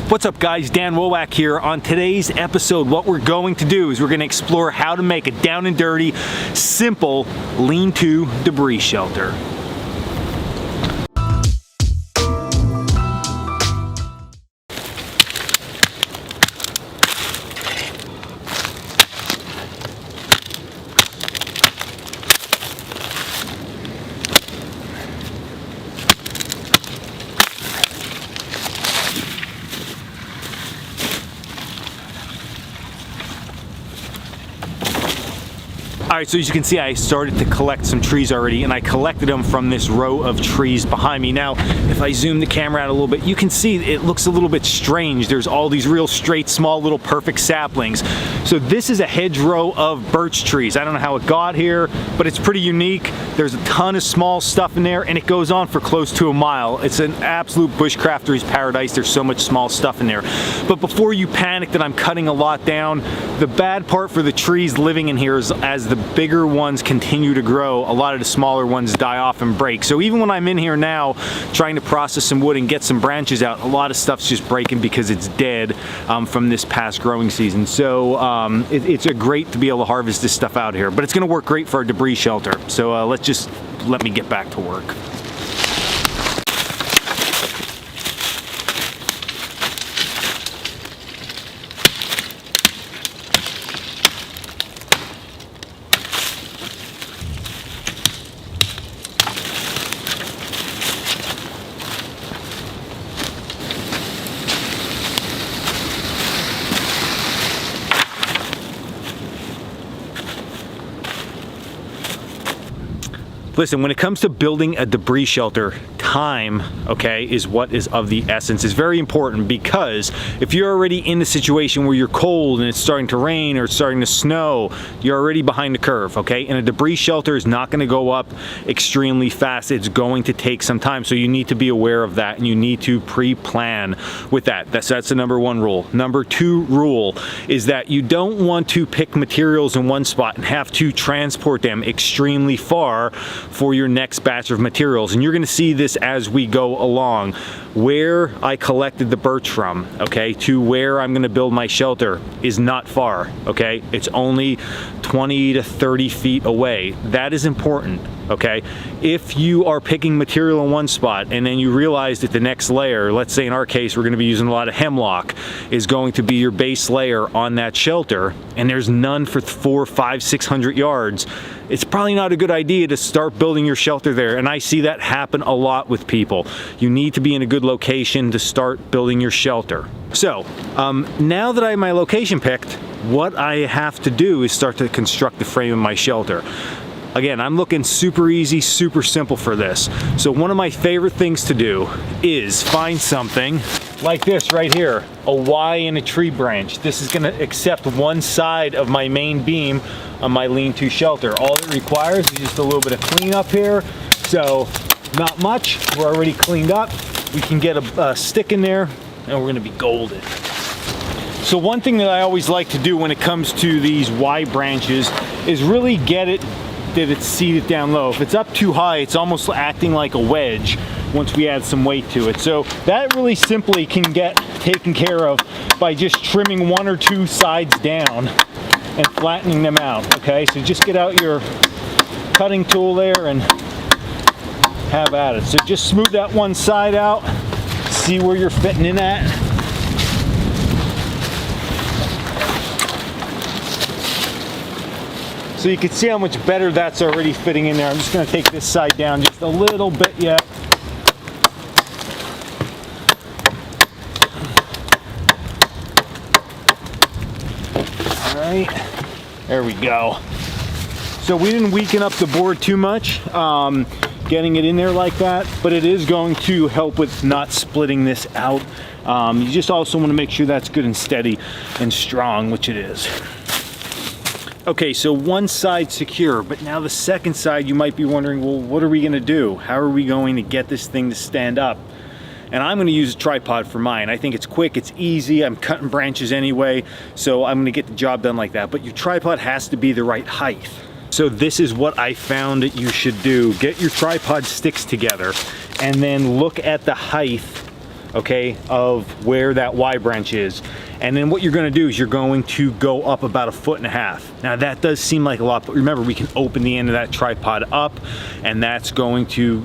What's up guys, Dan Wowak here. On today's episode, what we're going to do is we're going to explore how to make a down and dirty, simple lean-to debris shelter. Alright, so as you can see, I started to collect some trees already, and I collected them from this row of trees behind me. Now, if I zoom the camera out a little bit, you can see it looks a little bit strange. There's all these real straight, small, little perfect saplings. So this is a hedgerow of birch trees. I don't know how it got here, but it's pretty unique. There's a ton of small stuff in there, and it goes on for close to a mile. It's an absolute bushcrafter's paradise. There's so much small stuff in there. But before you panic that I'm cutting a lot down, the bad part for the trees living in here is as the bigger ones continue to grow, a lot of the smaller ones die off and break. So even when I'm in here now trying to process some wood and get some branches out, a lot of stuff's just breaking because it's dead from this past growing season. So it's great to be able to harvest this stuff out here, but it's going to work great for our debris shelter. So let me get back to work. Listen, when it comes to building a debris shelter, time, okay, is what is of the essence. It's very important because if you're already in the situation where you're cold and it's starting to rain or it's starting to snow, you're already behind the curve, okay? And a debris shelter is not going to go up extremely fast. It's going to take some time, so you need to be aware of that and you need to pre-plan with that. That's the number one rule. Number two rule is that you don't want to pick materials in one spot and have to transport them extremely far for your next batch of materials. And you're going to see this as we go along. Where I collected the birch from, okay, to where I'm going to build my shelter is not far, okay? It's only 20 to 30 feet away. That is important, okay? If you are picking material in one spot and then you realize that the next layer, let's say in our case we're going to be using a lot of hemlock, is going to be your base layer on that shelter, and there's none for 400, 500, 600 yards, it's probably not a good idea to start building your shelter there. And I see that happen a lot with people. You need to be in a good location to start building your shelter. So now that I have my location picked, what I have to do is start to construct the frame of my shelter. Again, I'm looking super easy, super simple for this. So one of my favorite things to do is find something like this right here, a Y in a tree branch. This is gonna accept one side of my main beam on my lean-to shelter. All it requires is just a little bit of cleanup here. So not much, we're already cleaned up. We can get a stick in there and we're gonna be golden. So one thing that I always like to do when it comes to these Y branches is really get it that it's seated down low. If it's up too high, it's almost acting like a wedge once we add some weight to it. So that really simply can get taken care of by just trimming one or two sides down and flattening them out, okay? So just get out your cutting tool there and have at it. So just smooth that one side out, see where you're fitting in at. So you can see how much better that's already fitting in there. I'm just going to take this side down just a little bit yet. All right, there we go. So we didn't weaken up the board too much getting it in there like that, but it is going to help with not splitting this out. You just also want to make sure that's good and steady and strong, which it is. Okay, so one side secure, but now the second side, you might be wondering, well, what are we gonna do? How are we going to get this thing to stand up? And I'm gonna use a tripod for mine. I think it's quick, it's easy, I'm cutting branches anyway, so I'm gonna get the job done like that. But your tripod has to be the right height. So this is what I found that you should do. Get your tripod sticks together and then look at the height okay, of where that Y branch is. And then what you're gonna do is you're going to go up about 1.5 feet. Now that does seem like a lot, but remember, we can open the end of that tripod up, and that's going to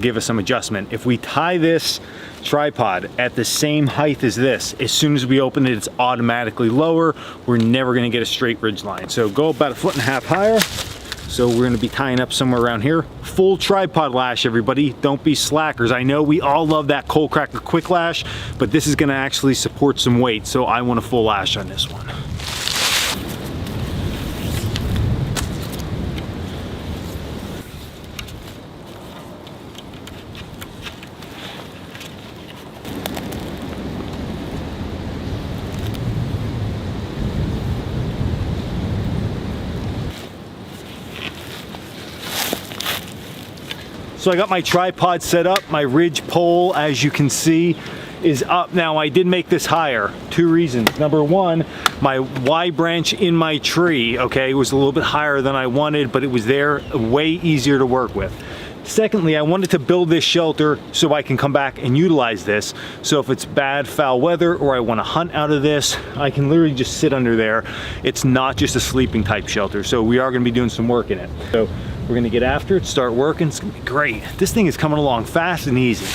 give us some adjustment. If we tie this tripod at the same height as this, as soon as we open it, it's automatically lower. We're never gonna get a straight ridge line. So go about 1.5 feet higher. So we're gonna be tying up somewhere around here. Full tripod lash, everybody. Don't be slackers. I know we all love that coal cracker quick lash, but this is gonna actually support some weight, so I want a full lash on this one. So I got my tripod set up. My ridge pole, as you can see, is up. Now I did make this higher. 2 reasons. Number one, my Y branch in my tree, okay, was a little bit higher than I wanted, but it was there, way easier to work with. Secondly, I wanted to build this shelter so I can come back and utilize this. So if it's bad, foul weather, or I want to hunt out of this, I can literally just sit under there. It's not just a sleeping type shelter. So we are going to be doing some work in it. So we're going to get after it, start working. It's going to be great. This thing is coming along fast and easy.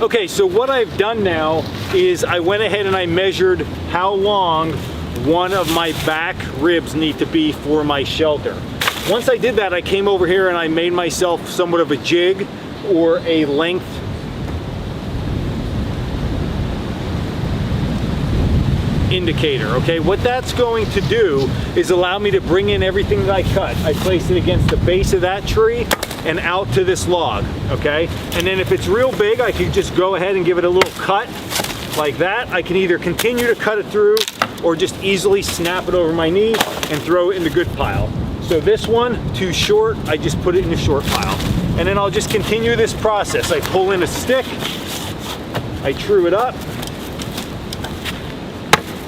Okay, so what I've done now is I went ahead and I measured how long one of my back ribs need to be for my shelter. Once I did that, I came over here and I made myself somewhat of a jig or a length indicator. Okay, what that's going to do is allow me to bring in everything that I cut. I place it against the base of that tree and out to this log, okay? And then if it's real big, I can just go ahead and give it a little cut like that. I can either continue to cut it through or just easily snap it over my knee and throw it in the good pile. So this one, too short, I just put it in the short pile. And then I'll just continue this process. I pull in a stick, I true it up,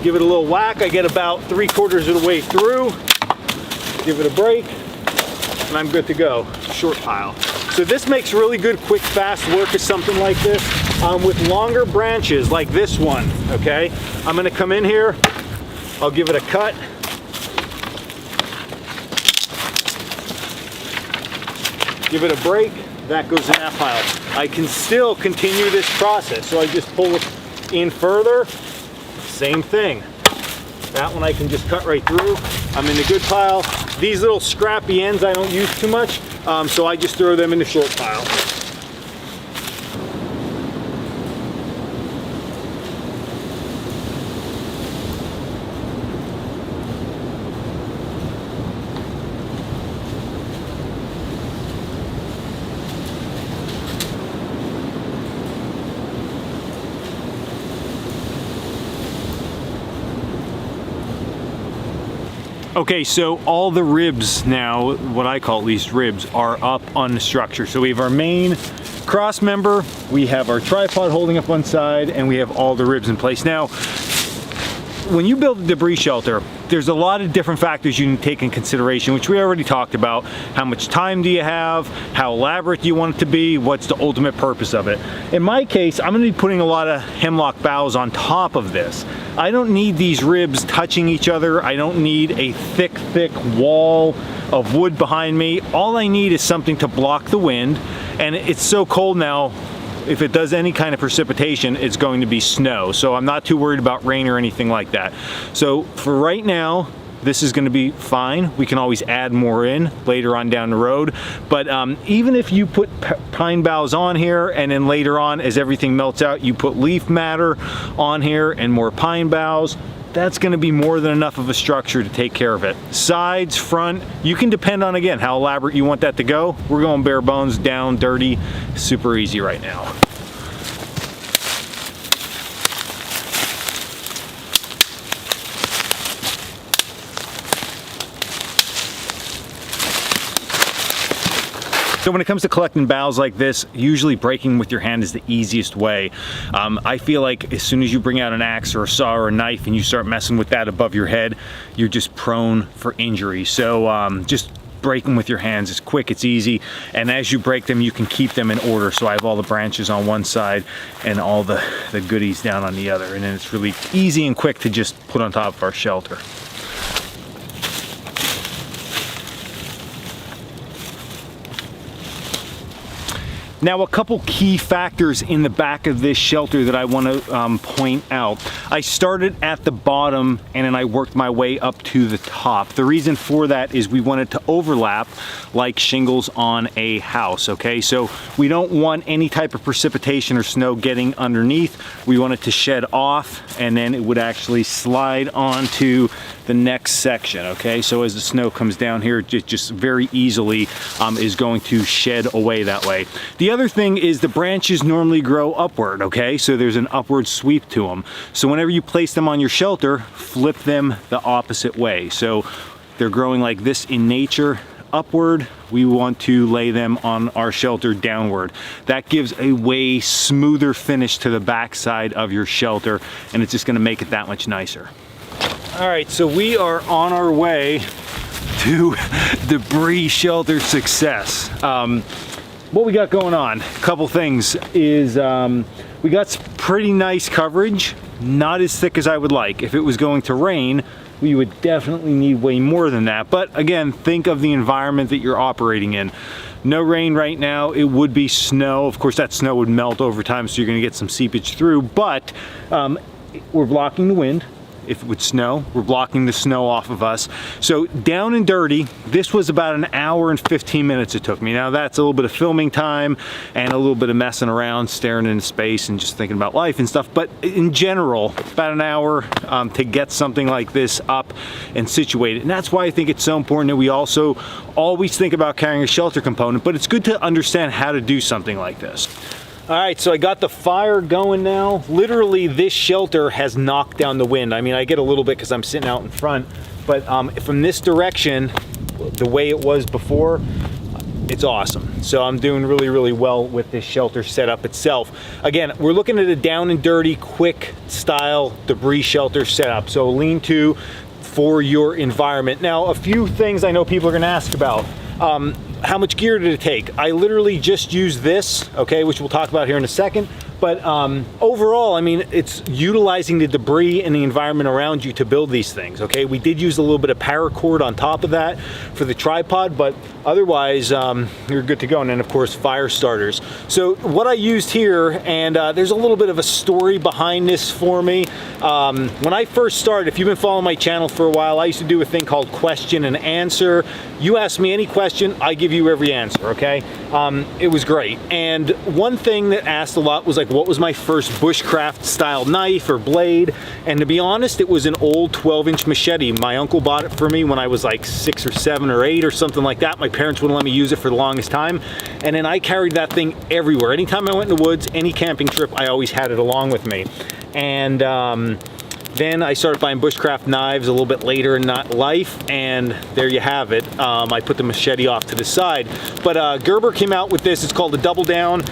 give it a little whack. I get about 3/4 of the way through, give it a break, and I'm good to go. Short pile. So this makes really good, quick, fast work of something like this. With longer branches like this one, okay? I'm gonna come in here, I'll give it a cut. Give it a break, that goes in that pile. I can still continue this process. So I just pull it in further, same thing. That one I can just cut right through. I'm in the good pile. These little scrappy ends I don't use too much, so I just throw them in the short pile. Okay, so all the ribs now, what I call at least ribs, are up on the structure. So we have our main cross member, we have our tripod holding up one side, and we have all the ribs in place. Now, when you build a debris shelter, there's a lot of different factors you can take in consideration, which we already talked about. How much time do you have? How elaborate do you want it to be? What's the ultimate purpose of it? In my case, I'm gonna be putting a lot of hemlock boughs on top of this. I don't need these ribs touching each other. I don't need a thick wall of wood behind me. All I need is something to block the wind, and it's so cold now, if it does any kind of precipitation, it's going to be snow. So I'm not too worried about rain or anything like that. So for right now, this is going to be fine. We can always add more in later on down the road. But even if you put pine boughs on here, and then later on, as everything melts out, you put leaf matter on here and more pine boughs, that's going to be more than enough of a structure to take care of it. Sides, front, you can depend on, again, how elaborate you want that to go. We're going bare bones, down, dirty, super easy right now. So when it comes to collecting boughs like this, usually breaking with your hand is the easiest way. I feel like as soon as you bring out an axe or a saw or a knife and you start messing with that above your head, you're just prone for injury. So just break them with your hands. It's quick, it's easy, and as you break them, you can keep them in order. So I have all the branches on one side and all the goodies down on the other, and then it's really easy and quick to just put on top of our shelter. Now, a couple key factors in the back of this shelter that I want to point out. I started at the bottom and then I worked my way up to the top. The reason for that is we wanted to overlap like shingles on a house, okay? So we don't want any type of precipitation or snow getting underneath. We want it to shed off and then it would actually slide onto the next section, okay? So as the snow comes down here, it just very easily is going to shed away that way. The other thing is the branches normally grow upward, okay? So there's an upward sweep to them. So whenever you place them on your shelter, flip them the opposite way. So they're growing like this in nature, upward. We want to lay them on our shelter downward. That gives a way smoother finish to the back side of your shelter, and it's just gonna make it that much nicer. All right, so we are on our way to debris shelter success. What we got going on, a couple things, is we got pretty nice coverage, not as thick as I would like. If it was going to rain, we would definitely need way more than that. But again, think of the environment that you're operating in. No rain right now, it would be snow. Of course, that snow would melt over time, so you're gonna get some seepage through, but we're blocking the wind. If it would snow, we're blocking the snow off of us. So down and dirty, this was about an hour and 15 minutes it took me. Now that's a little bit of filming time and a little bit of messing around, staring into space and just thinking about life and stuff. But in general, about an hour to get something like this up and situated. And that's why I think it's so important that we also always think about carrying a shelter component, but it's good to understand how to do something like this. All right, so I got the fire going now. Literally, this shelter has knocked down the wind. I mean, I get a little bit because I'm sitting out in front, but from this direction, the way it was before, it's awesome. So I'm doing really, really well with this shelter setup itself. Again, we're looking at a down and dirty, quick style debris shelter setup. So lean-to for your environment. Now, a few things I know people are gonna ask about. How much gear did it take? I literally just used this, okay, which we'll talk about here in a second. But overall, I mean, it's utilizing the debris and the environment around you to build these things, okay? We did use a little bit of paracord on top of that for the tripod, but otherwise, you're good to go. And then, of course, fire starters. So what I used here, and there's a little bit of a story behind this for me. When I first started, if you've been following my channel for a while, I used to do a thing called question and answer. You ask me any question, I give you every answer, okay? It was great. And one thing that asked a lot was like, what was my first bushcraft style knife or blade? And to be honest, it was an old 12-inch machete. My uncle bought it for me when I was like 6 or 7 or 8 or something like that. My parents wouldn't let me use it for the longest time. And then I carried that thing everywhere. Anytime I went in the woods, any camping trip, I always had it along with me. And then I started buying bushcraft knives a little bit later in life, and there you have it. I put the machete off to the side. But Gerber came out with this, it's called the Doubledown.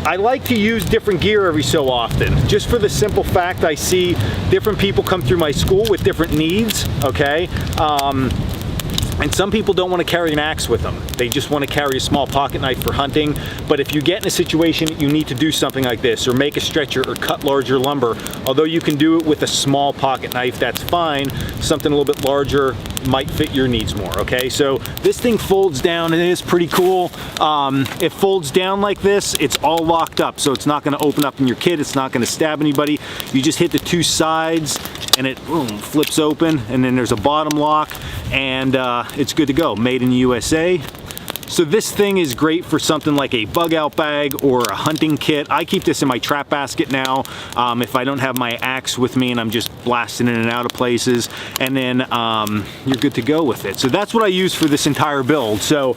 I like to use different gear every so often, just for the simple fact I see different people come through my school with different needs, okay? And some people don't want to carry an axe with them. They just want to carry a small pocket knife for hunting. But if you get in a situation you need to do something like this, or make a stretcher, or cut larger lumber, although you can do it with a small pocket knife, that's fine. Something a little bit larger might fit your needs more, okay? So this thing folds down, and it is pretty cool. It folds down like this, it's all locked up, so it's not gonna open up in your kit, it's not gonna stab anybody. You just hit the two sides, and it boom, flips open, and then there's a bottom lock, and it's good to go. Made in the USA. So this thing is great for something like a bug out bag or a hunting kit. I keep this in my trap basket now if I don't have my axe with me and I'm just blasting in and out of places, and then you're good to go with it. So that's what I use for this entire build. So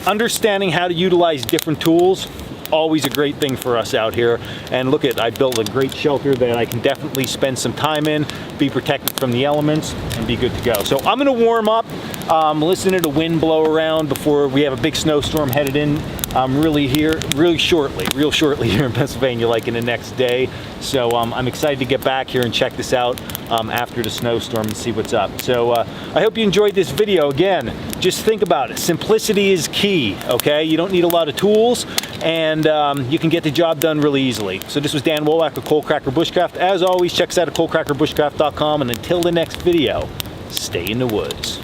understanding how to utilize different tools always a great thing for us out here. And look at, I built a great shelter that I can definitely spend some time in, be protected from the elements, and be good to go. So I'm gonna warm up, listen to the wind blow around before we have a big snowstorm headed in real shortly here in Pennsylvania, like in the next day. So I'm excited to get back here and check this out after the snowstorm and see what's up. So I hope you enjoyed this video. Again, just think about it. Simplicity is key, okay? You don't need a lot of tools, and you can get the job done really easily. So this was Dan Wowak of Coal Cracker Bushcraft. As always, check us out at coalcrackerbushcraft.com, and until the next video, stay in the woods.